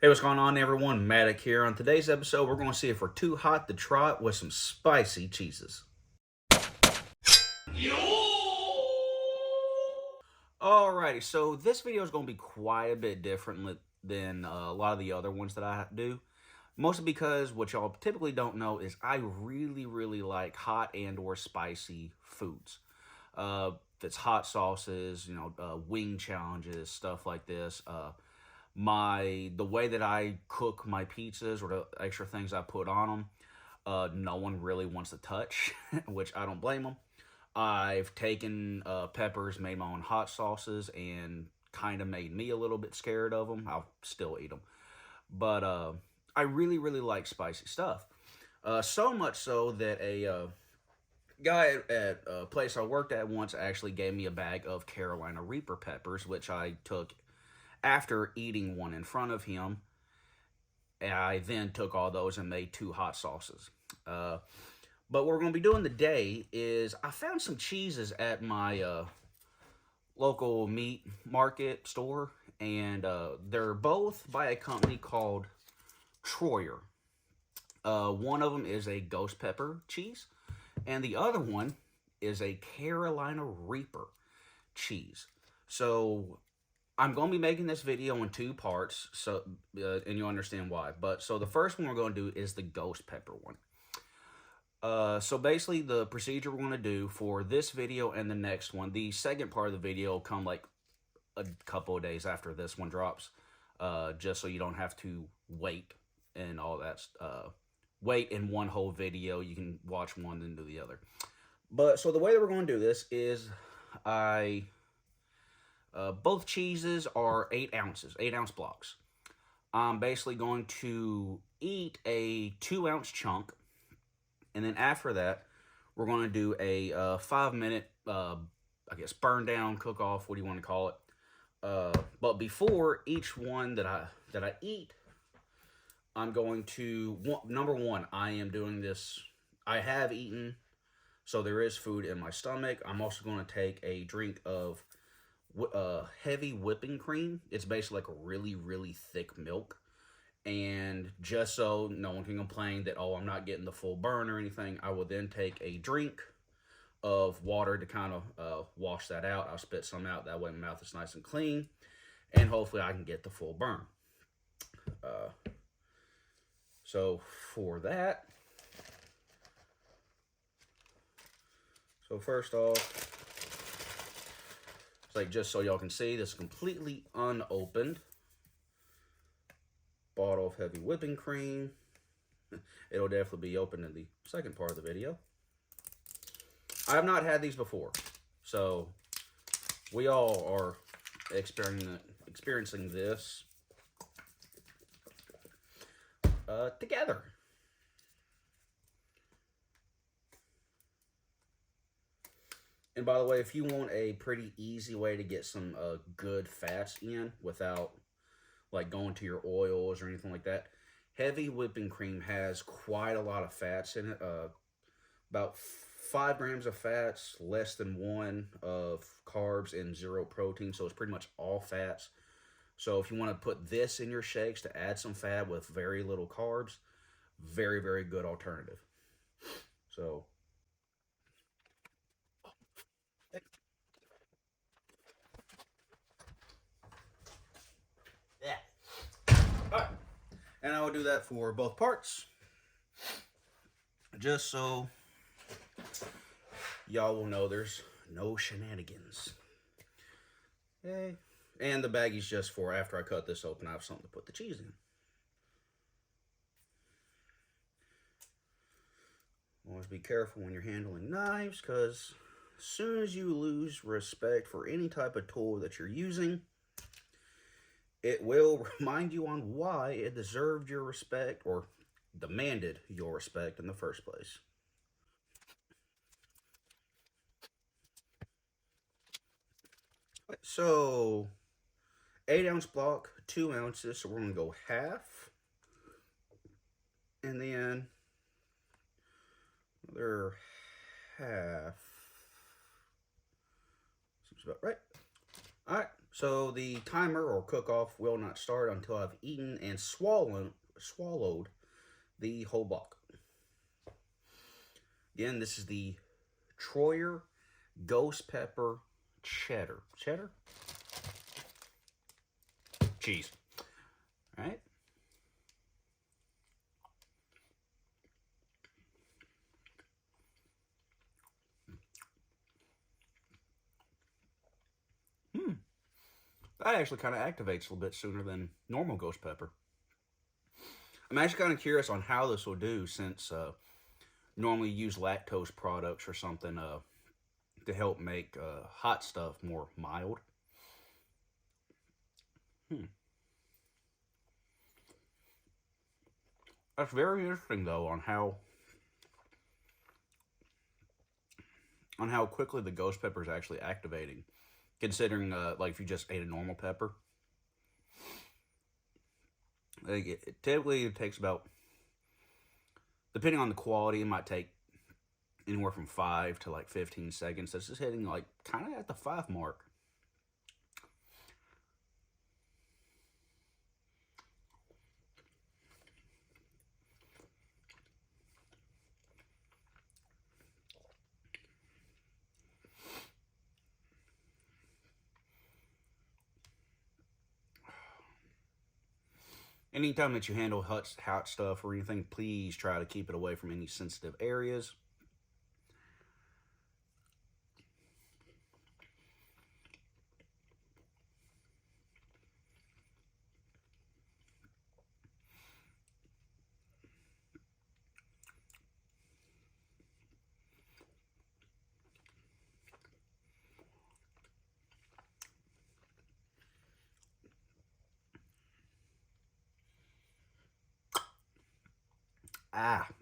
Hey, what's going on, everyone? Maddock here. On today's episode, we're going to see if we're too hot to trot with some spicy cheeses. Alrighty, so this video is going to be quite a bit different than a lot of the other ones that I do. Mostly because what y'all typically don't know is I really like hot and or spicy foods. That's hot sauces, wing challenges, stuff like this. The way that I cook my pizzas or the extra things I put on them, no one really wants to touch, which I don't blame them. I've taken peppers, made my own hot sauces, and kind of made me a little bit scared of them. I'll still eat them, but I really like spicy stuff. So much so that a guy at a place I worked at once actually gave me a bag of Carolina Reaper peppers, which I took after eating one in front of him. I then took all those and made two hot sauces. But what we're going to be doing today is I found some cheeses at my local meat market store, and they're both by a company called Troyer. One of them is a ghost pepper cheese, and the other one is a Carolina Reaper cheese. So I'm going to be making this video in two parts, and you'll understand why. But so the first one we're going to do is the ghost pepper one. So basically, the procedure we're going to do for this video and the next one, the second part of the video will come like a couple of days after this one drops, just so you don't have to wait and all that. Wait in one whole video. You can watch one then do the other. But so the way that we're going to do this is both cheeses are 8 ounces, 8-ounce blocks. I'm basically going to eat a 2-ounce chunk, and then after that, we're going to do a 5-minute, burn down, cook off, what do you want to call it? But before each one that I eat, I'm going to number one. I am doing this. I have eaten, so there is food in my stomach. I'm also going to take a drink of heavy whipping cream. It's basically like a really thick milk, and just so no one can complain that, oh, I'm not getting the full burn or anything, I will then take a drink of water to kind of wash that out. I'll spit some out, that way my mouth is nice and clean, and hopefully I can get the full burn. So for that, first off, it's like, just so y'all can see, this is completely unopened bottle of heavy whipping cream. It'll definitely be open in the second part of the video. I have not had these before, so we all are experiencing this together. And by the way, if you want a pretty easy way to get some good fats in without like going to your oils or anything like that, heavy whipping cream has quite a lot of fats in it. About 5 grams of fats, less than 1 of carbs, and 0 protein. So it's pretty much all fats. So if you want to put this in your shakes to add some fat with very little carbs, very good alternative. So alright, and I will do that for both parts, just so y'all will know there's no shenanigans. Okay, and the baggie's just for after I cut this open, I have something to put the cheese in. Always be careful when you're handling knives, because as soon as you lose respect for any type of tool that you're using, it will remind you on why it deserved your respect or demanded your respect in the first place. So 8-ounce block, 2 ounces, so we're going to go half, and then another half. Seems about right. All right, So the timer or cook-off will not start until I've eaten and swallowed the whole block. Again, this is the Troyer Ghost Pepper Cheddar. Cheddar? Cheese. All right. That actually kind of activates a little bit sooner than normal ghost pepper. I'm actually kind of curious on how this will do since normally use lactose products or something to help make hot stuff more mild. Hmm. That's very interesting though on how quickly the ghost pepper is actually activating, considering like if you just ate a normal pepper. Like typically it takes about, depending on the quality, it might take anywhere from 5 to like 15 seconds. This is hitting like kind of at the 5 mark. Anytime that you handle hot stuff or anything, please try to keep it away from any sensitive areas.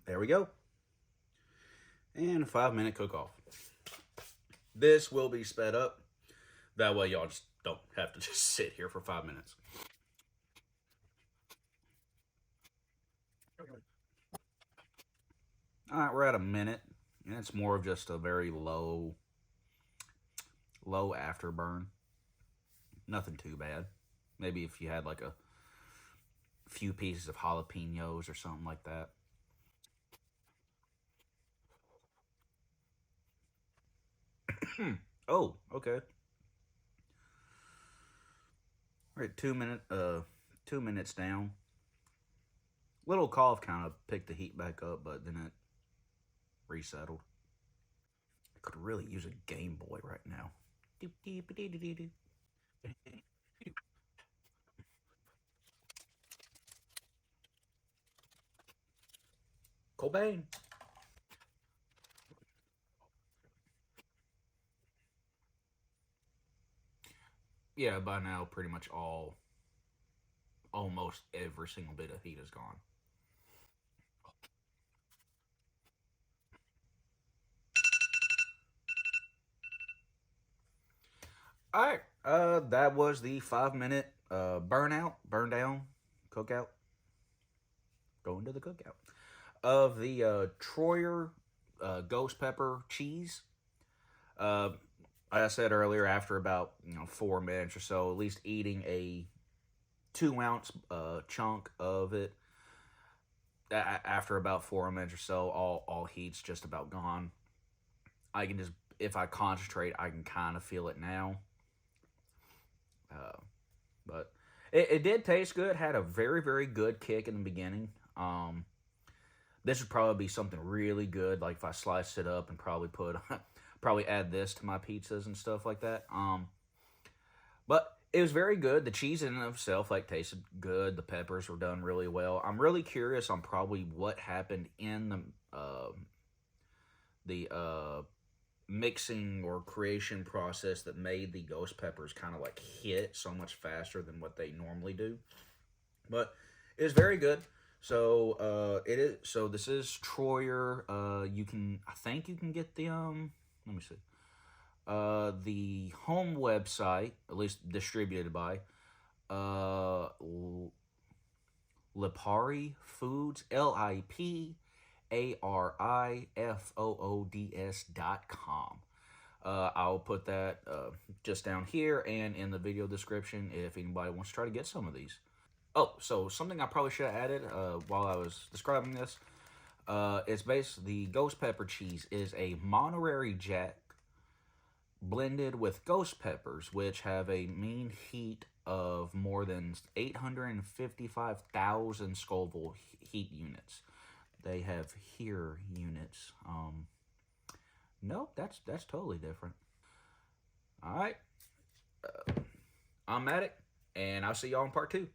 There we go. And a 5-minute cook off. This will be sped up. That way y'all just don't have to just sit here for 5 minutes. All right, we're at a minute. And it's more of just a very low afterburn. Nothing too bad. Maybe if you had like a few pieces of jalapenos or something like that. Oh, okay. All right, 2 minutes down. Little cough kind of picked the heat back up, but then it resettled. I could really use a Game Boy right now. Cobain. Yeah, by now pretty much almost every single bit of heat is gone. All right, that was the 5 minute burn down, cookout, going to the cookout of the Troyer ghost pepper cheese. Uh, like I said earlier, after about 4 minutes or so, at least eating a 2 ounce chunk of it, after about 4 minutes or so, all heat's just about gone. I can just, if I concentrate, I can kind of feel it now. Uh, but it did taste good. Had a very good kick in the beginning. This would probably be something really good. Like if I sliced it up and probably probably add this to my pizzas and stuff like that. But it was very good. The cheese in and of itself like tasted good. The peppers were done really well. I'm really curious on probably what happened in the mixing or creation process that made the ghost peppers kind of like hit so much faster than what they normally do. But it is very good. So it is. So this is Troyer. You can, I think you can get the Let me see. The home website, at least distributed by Lipari Foods, LIPARIFOODS.com. I'll put that just down here and in the video description if anybody wants to try to get some of these. Oh, so something I probably should have added while I was describing this. It's based, the ghost pepper cheese is a Monterey Jack blended with ghost peppers, which have a mean heat of more than 855,000 Scoville heat units. They have here units. Nope, that's totally different. All right, I'm at it, and I'll see y'all in part 2.